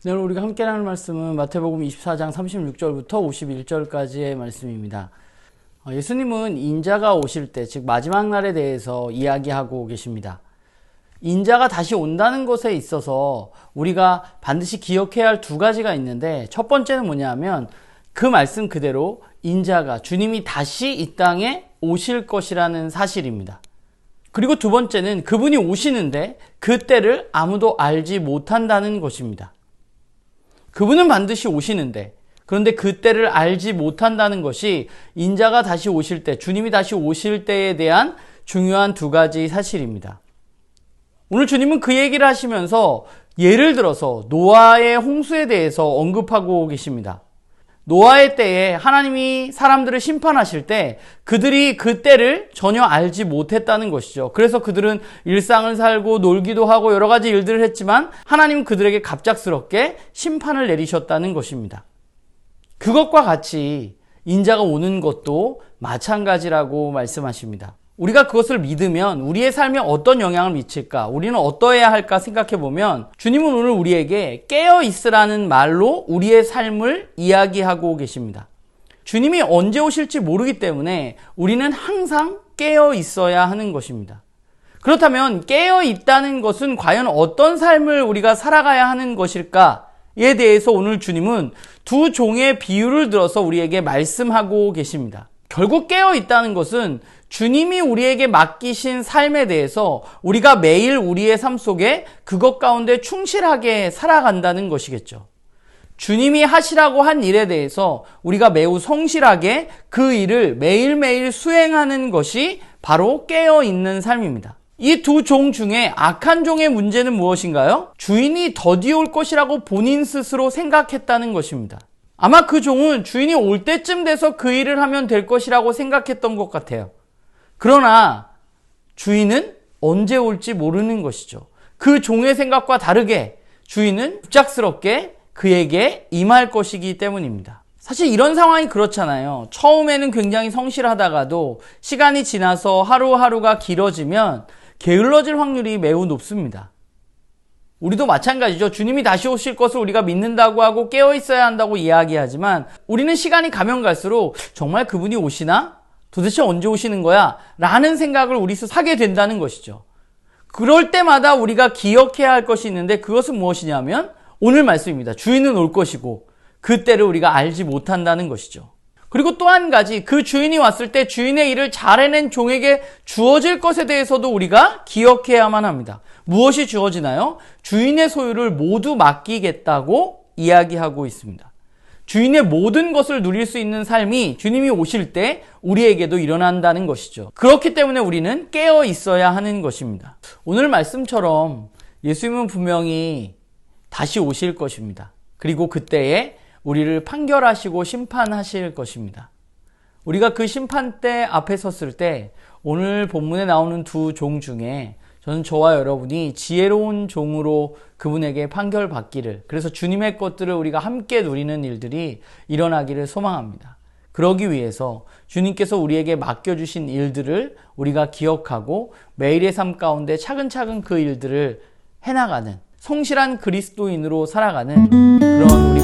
오늘 우리가 함께 나눌 말씀은 마태복음 24장 36절부터 51절까지의 말씀입니다. 예수님은 인자가 오실 때, 즉 마지막 날에 대해서 이야기하고 계십니다. 인자가 다시 온다는 것에 있어서 우리가 반드시 기억해야 할 두 가지가 있는데, 첫 번째는 뭐냐면 그 말씀 그대로 인자가, 주님이 다시 이 땅에 오실 것이라는 사실입니다. 그리고 두 번째는 그분이 오시는데 그 때를 아무도 알지 못한다는 것입니다. 그분은 반드시 오시는데, 그런데 그 때를 알지 못한다는 것이 인자가 다시 오실 때, 주님이 다시 오실 때에 대한 중요한 두 가지 사실입니다. 오늘 주님은 그 얘기를 하시면서 예를 들어서 노아의 홍수에 대해서 언급하고 계십니다. 노아의 때에 하나님이 사람들을 심판하실 때 그들이 그 때를 전혀 알지 못했다는 것이죠. 그래서 그들은 일상을 살고 놀기도 하고 여러 가지 일들을 했지만 하나님은 그들에게 갑작스럽게 심판을 내리셨다는 것입니다. 그것과 같이 인자가 오는 것도 마찬가지라고 말씀하십니다. 우리가 그것을 믿으면 우리의 삶에 어떤 영향을 미칠까? 우리는 어떠해야 할까 생각해 보면 주님은 오늘 우리에게 깨어 있으라는 말로 우리의 삶을 이야기하고 계십니다. 주님이 언제 오실지 모르기 때문에 우리는 항상 깨어 있어야 하는 것입니다. 그렇다면 깨어 있다는 것은 과연 어떤 삶을 우리가 살아가야 하는 것일까에 대해서 오늘 주님은 두 종의 비유를 들어서 우리에게 말씀하고 계십니다. 결국 깨어 있다는 것은 주님이 우리에게 맡기신 삶에 대해서 우리가 매일 우리의 삶 속에 그것 가운데 충실하게 살아간다는 것이겠죠. 주님이 하시라고 한 일에 대해서 우리가 매우 성실하게 그 일을 매일매일 수행하는 것이 바로 깨어 있는 삶입니다. 이 두 종 중에 악한 종의 문제는 무엇인가요? 주인이 더디 올 것이라고 본인 스스로 생각했다는 것입니다. 아마 그 종은 주인이 올 때쯤 돼서 그 일을 하면 될 것이라고 생각했던 것 같아요. 그러나 주인은 언제 올지 모르는 것이죠. 그 종의 생각과 다르게 주인은 급작스럽게 그에게 임할 것이기 때문입니다. 사실 이런 상황이 그렇잖아요. 처음에는 굉장히 성실하다가도 시간이 지나서 하루하루가 길어지면 게을러질 확률이 매우 높습니다. 우리도 마찬가지죠. 주님이 다시 오실 것을 우리가 믿는다고 하고 깨어 있어야 한다고 이야기하지만 우리는 시간이 가면 갈수록 정말 그분이 오시나? 도대체 언제 오시는 거야? 라는 생각을 우리 스스로 하게 된다는 것이죠. 그럴 때마다 우리가 기억해야 할 것이 있는데 그것은 무엇이냐면 오늘 말씀입니다. 주인은 올 것이고 그 때를 우리가 알지 못한다는 것이죠. 그리고 또 한 가지, 그 주인이 왔을 때 주인의 일을 잘 해낸 종에게 주어질 것에 대해서도 우리가 기억해야만 합니다. 무엇이 주어지나요? 주인의 소유를 모두 맡기겠다고 이야기하고 있습니다. 주인의 모든 것을 누릴 수 있는 삶이 주님이 오실 때 우리에게도 일어난다는 것이죠. 그렇기 때문에 우리는 깨어 있어야 하는 것입니다. 오늘 말씀처럼 예수님은 분명히 다시 오실 것입니다. 그리고 그때에 우리를 판결하시고 심판하실 것입니다. 우리가 그 심판대 앞에 섰을 때 오늘 본문에 나오는 두 종 중에 저는 저와 여러분이 지혜로운 종으로 그분에게 판결받기를, 그래서 주님의 것들을 우리가 함께 누리는 일들이 일어나기를 소망합니다. 그러기 위해서 주님께서 우리에게 맡겨주신 일들을 우리가 기억하고 매일의 삶 가운데 차근차근 그 일들을 해나가는 성실한 그리스도인으로 살아가는 그런